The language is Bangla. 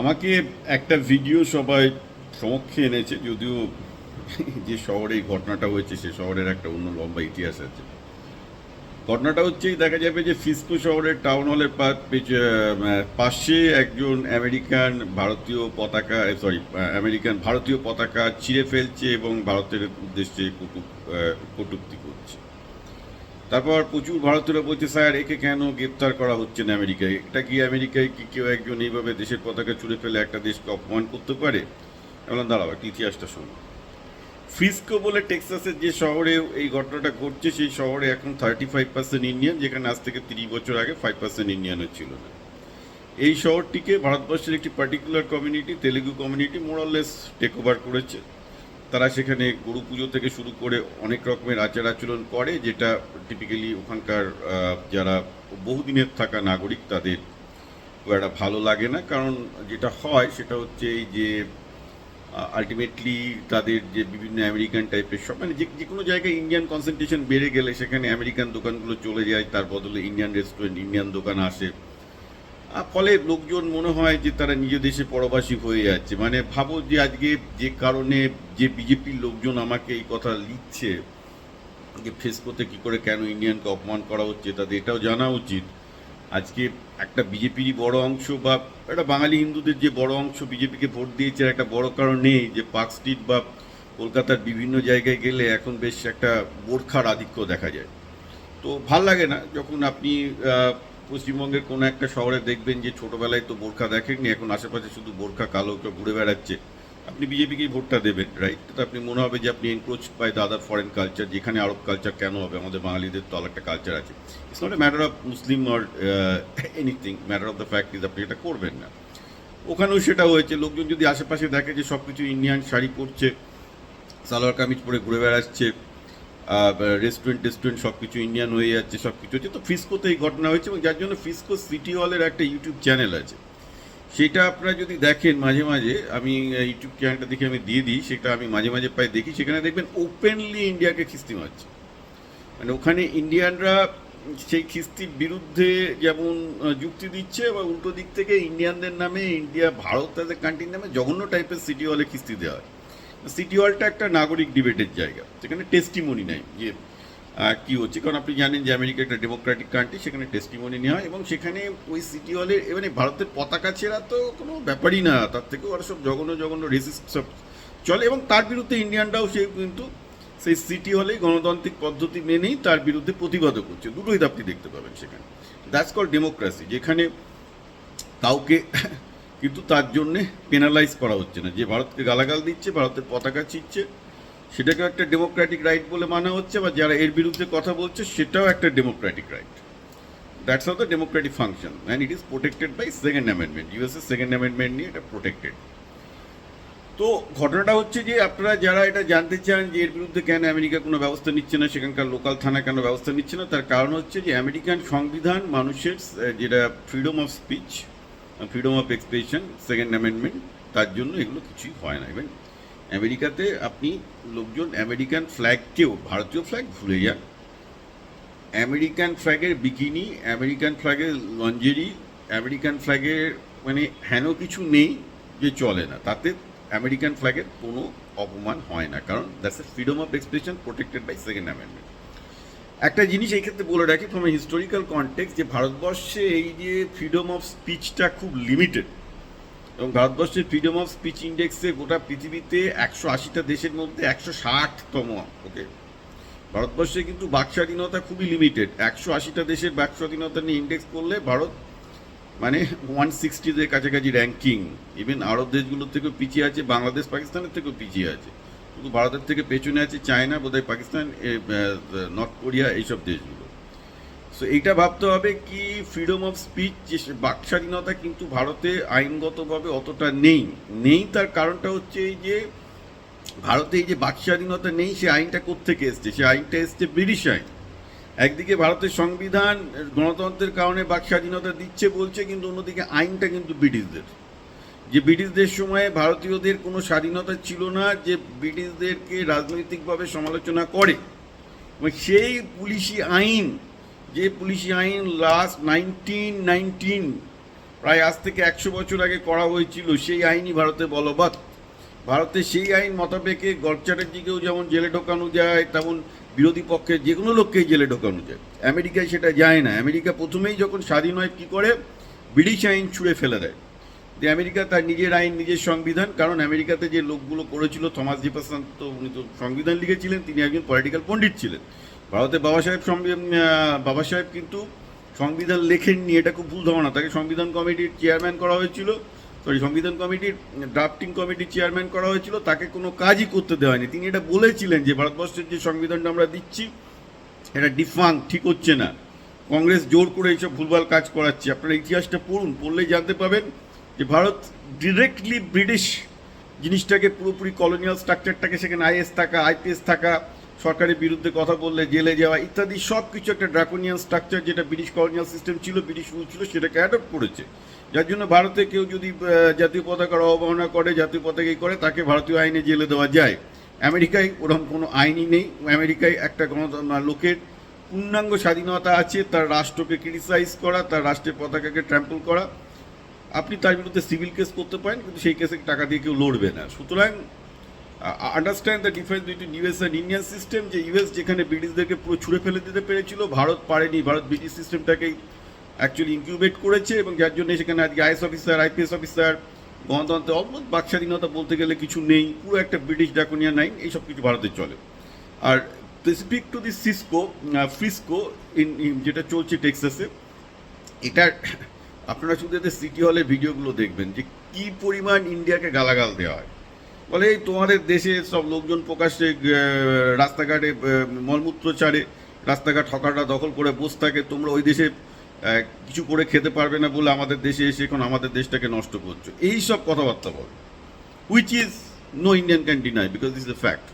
আমাকে একটা ভিডিও সবাই সমক্ষে এনেছে, যদিও যে শহরে এই ঘটনাটা হয়েছে সে শহরের একটা অন্য লম্বা ইতিহাস আছে। ঘটনাটা হচ্ছে দেখা যাবে যে ফিস্কো শহরের টাউন হলের পাশে একজন আমেরিকান ভারতীয় পতাকা, সরি, আমেরিকান ভারতীয় পতাকা ছিঁড়ে ফেলছে এবং ভারতের উদ্দেশ্যে কটূক্তি করছে। তারপর প্রচুর ভারতীয়রা বলছে, স্যার একে কেন গ্রেপ্তার করা হচ্ছে না আমেরিকায়? এটা কি আমেরিকায় কি কেউ একজন এইভাবে দেশের পতাকা ছুঁড়ে ফেলে একটা দেশকে অপমান করতে পারে? বললাম দাঁড়াও, একটা ইতিহাসটা শুনো। ফ্রিস্কো বলে টেক্সাসের যে শহরে এই ঘটনাটা ঘটছে, সেই শহরে এখন 35% ইন্ডিয়ান, যেখানে আজ থেকে 30 বছর আগে 5% ইন্ডিয়ানও ছিল না। এই শহরটিকে ভারতবর্ষের একটি পার্টিকুলার কমিউনিটি, তেলেগু কমিউনিটি, মোরাললেস টেক ওভার করেছে। তারা সেখানে গরু পুজো থেকে শুরু করে অনেক রকমের আচার আচরণ করে, যেটা টিপিক্যালি ওখানকার যারা বহুদিনের থাকা নাগরিক তাদের খুব একটা ভালো লাগে না। কারণ যেটা হয় সেটা হচ্ছে এই যে আলটিমেটলি তাদের যে বিভিন্ন আমেরিকান টাইপের সব, মানে যে কোনো জায়গায় ইন্ডিয়ান কনসেন্ট্রেশন বেড়ে গেলে সেখানে আমেরিকান দোকানগুলো চলে যায়, তার বদলে ইন্ডিয়ান রেস্টুরেন্ট, ইন্ডিয়ান দোকান আসে। ফলে লোকজন মনে হয় যে তারা নিজ দেশে পরবাসী হয়ে যাচ্ছে। মানে ভাবো যে আজকে যে কারণে যে বিজেপির লোকজন আমাকে এই কথা লিখছে যে ফেসবুকে কী করে কেন ইন্ডিয়ানকে অপমান করা হচ্ছে, তাদের এটাও জানা উচিত আজকে একটা বিজেপিরই বড় অংশ বা একটা বাঙালি হিন্দুদের যে বড় অংশ বিজেপিকে ভোট দিয়েছে, একটা বড় কারণ নেই যে পার্ক স্ট্রিট বা কলকাতার বিভিন্ন জায়গায় গেলে এখন বেশ একটা বোরখার আধিক্য দেখা যায়। তো ভাল লাগে না যখন আপনি পশ্চিমবঙ্গের কোনো একটা শহরে দেখবেন যে ছোটোবেলায় তো বোরখা দেখেননি, এখন আশেপাশে শুধু বোরখা কালো কেউ ঘুরে বেড়াচ্ছে, আপনি বিজেপিকেই ভোটটা দেবেন, রাইট? তো আপনি মনে হবে যে আপনি encroach by the other foreign culture. যেখানে আরব কালচার কেন হবে? আমাদের বাঙালিদের তো একটা কালচার আছে। It's not a matter of Muslim or anything, matter of the fact is আপনি এটা করবেন না। ওখানেও সেটা হয়েছে, লোকজন যদি আশেপাশে দেখে যে সব কিছু ইন্ডিয়ান, শাড়ি পরছে, সালোয়ার কামিজ পরে ঘুরে বেড়াচ্ছে, রেস্টুরেন্ট সব কিছু ইন্ডিয়ান হয়ে যাচ্ছে, সব কিছু হচ্ছে, তো ফিস্কোতে এই ঘটনা হয়েছে। এবং যার জন্য ফিস্কো সিটি হলের একটা ইউটিউব চ্যানেল আছে, সেটা আপনারা যদি দেখেন মাঝে মাঝে, আমি ইউটিউব চ্যানেলটা দেখে আমি দিয়ে দিই, সেটা আমি মাঝে মাঝে প্রায় দেখি, সেখানে দেখবেন ওপেনলি ইন্ডিয়াকে খিস্তি মারছে। মানে ওখানে ইন্ডিয়ানরা সেই খিস্তির বিরুদ্ধে যেমন যুক্তি দিচ্ছে, বা উল্টো দিক থেকে ইন্ডিয়ানদের নামে, ইন্ডিয়া ভারত তাদের কান্ট্রির নামে জঘন্য টাইপের সিটি হলে খিস্তি দেওয়া হয়। সিটি হলটা একটা নাগরিক ডিবেটের জায়গা, সেখানে টেস্টিমনি নেয় যে কী হচ্ছে। কারণ আপনি জানেন যে আমেরিকা একটা ডেমোক্রেটিক কান্ট্রি, সেখানে টেস্টিমনি নেওয়া হয়। এবং সেখানে ওই সিটি হলে মানে ভারতের পতাকা ছেঁড়া তো কোনো ব্যাপারই না, তার থেকেও আর সব জঘন্য জঘন্য রেসিস্ট সব চলে। এবং তার বিরুদ্ধে ইন্ডিয়ানরাও সেই কিন্তু সেই সিটি হলেই গণতান্ত্রিক পদ্ধতি মেনেই তার বিরুদ্ধে প্রতিবাদও করছে। দুটোই আপনি দেখতে পাবেন সেখানে। দ্যাটস কল ডেমোক্রেসি, যেখানে কাউকে কিন্তু তার জন্যে পেনালাইজ করা হচ্ছে না। যে ভারতকে গালাগাল দিচ্ছে, ভারতের পতাকা ছিঁড়ছে, সেটাকেও একটা ডেমোক্রেটিক রাইট বলে মানা হচ্ছে, বা যারা এর বিরুদ্ধে কথা বলছে সেটাও একটা democratic right. That's how the democratic function, and it is protected by second amendment. USA second amendment নিয়ে এটা প্রোটেক্টেড। তো ঘটনাটা হচ্ছে যে আপনারা যারা এটা জানতে চান যে এর বিরুদ্ধে কেন আমেরিকা কোনো ব্যবস্থা নিচ্ছে না, সেখানকার লোকাল থানা কেন ব্যবস্থা নিচ্ছে না, তার কারণ হচ্ছে যে আমেরিকান সংবিধান মানুষের যেটা freedom of speech, freedom of expression, second amendment, তার জন্য এগুলো কিছুই হয় না। ইভেন আমেরিকাতে আপনি লোকজন আমেরিকান ফ্ল্যাগকেও, ভারতীয় ফ্ল্যাগ ভুলে যান, আমেরিকান ফ্ল্যাগের বিকিনি, আমেরিকান ফ্ল্যাগের লঞ্জেরি, আমেরিকান ফ্ল্যাগের মানে হেন কিছু নেই যে চলে না, তাতে আমেরিকান ফ্ল্যাগের কোনো অপমান হয় না, কারণ that's a freedom of expression protected by second amendment. একটা জিনিস এই ক্ষেত্রে বলে রাখি ফ্রম এ হিস্টোরিক্যাল কনটেক্সট, যে ভারতবর্ষে এই যে ফ্রিডম অফ স্পিচটা খুব লিমিটেড। এবং ভারতবর্ষের ফ্রিডম অফ স্পিচ ইন্ডেক্সে গোটা পৃথিবীতে 180টা দেশের মধ্যে 160তম। ওকে, ভারতবর্ষে কিন্তু বাক স্বাধীনতা খুবই লিমিটেড। 180টা দেশের বাক স্বাধীনতা নিয়ে ইন্ডেক্স করলে ভারত মানে 160-র কাছাকাছি র্যাঙ্কিং। ইভেন আরব দেশগুলোর থেকেও পিছিয়ে আছে, বাংলাদেশ পাকিস্তানের থেকেও পিছিয়ে আছে। শুধু ভারতের থেকে পেছনে আছে চায়না, বোধহয় পাকিস্তান, নর্থ কোরিয়া, এইসব দেশগুলো। সো এইটা ভাবতে হবে কি ফ্রিডম অফ স্পিচ, যে বাক স্বাধীনতা কিন্তু ভারতে আইনগতভাবে অতটা নেই। তার কারণটা হচ্ছে এই যে ভারতে এই যে বাক স্বাধীনতা নেই, সে আইনটা কোত্থেকে এসছে? সে আইনটা এসছে ব্রিটিশ আইন। একদিকে ভারতের সংবিধান গণতন্ত্রের কারণে বাক স্বাধীনতা দিচ্ছে বলছে, কিন্তু অন্যদিকে আইনটা কিন্তু ব্রিটিশদের। যে ব্রিটিশদের সময়ে ভারতীয়দের কোনো স্বাধীনতা ছিল না, যে ব্রিটিশদেরকে রাজনৈতিকভাবে সমালোচনা করে, এবং সেই পুলিশি আইন, যে পুলিশি আইন লাস্ট 1919 প্রায় আজ থেকে 100 বছর আগে করা হয়েছিল, সেই আইনই ভারতে বলবৎ। ভারতে সেই আইন মোতাবেকে গডচারের দিকেও যেমন জেলে ঢোকানো যায়, তেমন বিরোধী পক্ষের যে কোনো লোককেই জেলে ঢোকানো যায়। আমেরিকায় সেটা যায় না। আমেরিকা প্রথমেই যখন স্বাধীন হয় কী করে, ব্রিটিশ আইন ছুঁড়ে ফেলে দেয়। যে আমেরিকা তার নিজের আইন, নিজের সংবিধান, কারণ আমেরিকাতে যে লোকগুলো করেছিল, থমাস জেফারসন, তো উনি তো সংবিধান লিখেছিলেন, তিনি একজন পলিটিক্যাল পণ্ডিত ছিলেন। ভারতে বাবা সাহেব কিন্তু সংবিধান লেখেননি, এটা খুব ভুল ধারণা। তাকে সংবিধান কমিটির চেয়ারম্যান করা হয়েছিল, সংবিধান কমিটির ড্রাফটিং কমিটির চেয়ারম্যান করা হয়েছিল, তাকে কোনো কাজই করতে দেওয়া হয়নি। তিনি এটা বলেছিলেন যে ভারতবর্ষের যে সংবিধানটা আমরা দিচ্ছি এটা ডিফাঙ্ক, ঠিক হচ্ছে না, কংগ্রেস জোর করে এইসব ভুলভাল কাজ করাচ্ছে। আপনারা ইতিহাসটা পড়ুন, পড়লেই জানতে পাবেন যে ভারত ডিরেক্টলি ব্রিটিশ জিনিসটাকে, পুরোপুরি কলোনিয়াল স্ট্রাকচারটাকে, সেখানে আইএস থাকা, আইপিএস থাকা, সরকারের বিরুদ্ধে কথা বললে জেলে যাওয়া ইত্যাদি সব কিছু একটা ড্রাকোনিয়ান স্ট্রাকচার, যেটা ব্রিটিশ কলোনিয়াল সিস্টেম ছিল, ব্রিটিশ রুল ছিল, সেটাকে অ্যাডপ্ট করেছে। যার জন্য ভারতে কেউ যদি জাতীয় পতাকার অবমাননা করে, জাতীয় পতাকাই করে, তাকে ভারতীয় আইনে জেলে দেওয়া যায়। আমেরিকায় ওরকম কোনো আইনই নেই। আমেরিকায় একটা লোকের পূর্ণাঙ্গ স্বাধীনতা আছে, তার রাষ্ট্রকে ক্রিটিসাইজ করা, তার রাষ্ট্রের পতাকাকে ট্র্যাম্পল করা। আপনি তার বিরুদ্ধে সিভিল কেস করতে পারেন, কিন্তু সেই কেসে টাকা দিয়ে কেউ লড়বে না। সুতরাং understand the difference between US and Indian system. যে ইউএস যেখানে ব্রিটিশদেরকে পুরো ছুঁড়ে ফেলে দিতে পেরেছিল, ভারত পারেনি। ভারত ব্রিটিশ সিস্টেমটাকেই অ্যাকচুয়ালি ইনকিউবেট করেছে, এবং যার জন্য সেখানে আজকে আইএস অফিসার, আইপিএস অফিসার, গণতন্ত্র, অলমোস্ট বাক স্বাধীনতা বলতে গেলে কিছু নেই। পুরো একটা ব্রিটিশ ড্রাকোনিয়ান আইন, এইসব কিছু ভারতে চলে। আর স্পেসিফিক টু দি ফ্রিস্কো যেটা চলছে টেক্সাসে, এটার আপনারা শুধু এতে সিটি হলের ভিডিওগুলো দেখবেন যে কি পরিমাণ ইন্ডিয়াকে গালাগাল দেওয়া হয়। বলে এই তোমাদের দেশে সব লোকজন প্রকাশ্যে রাস্তাঘাটে মলমূত্র ছাড়ে, রাস্তাঘাট হকাররা দখল করে বসে থাকে, তোমরা ওই দেশে কিছু করে খেতে পারবে না বলে আমাদের দেশে এসে এখন আমাদের দেশটাকে নষ্ট করছো, এই সব কথাবার্তা বলে, which is no Indian can deny, because this is a fact.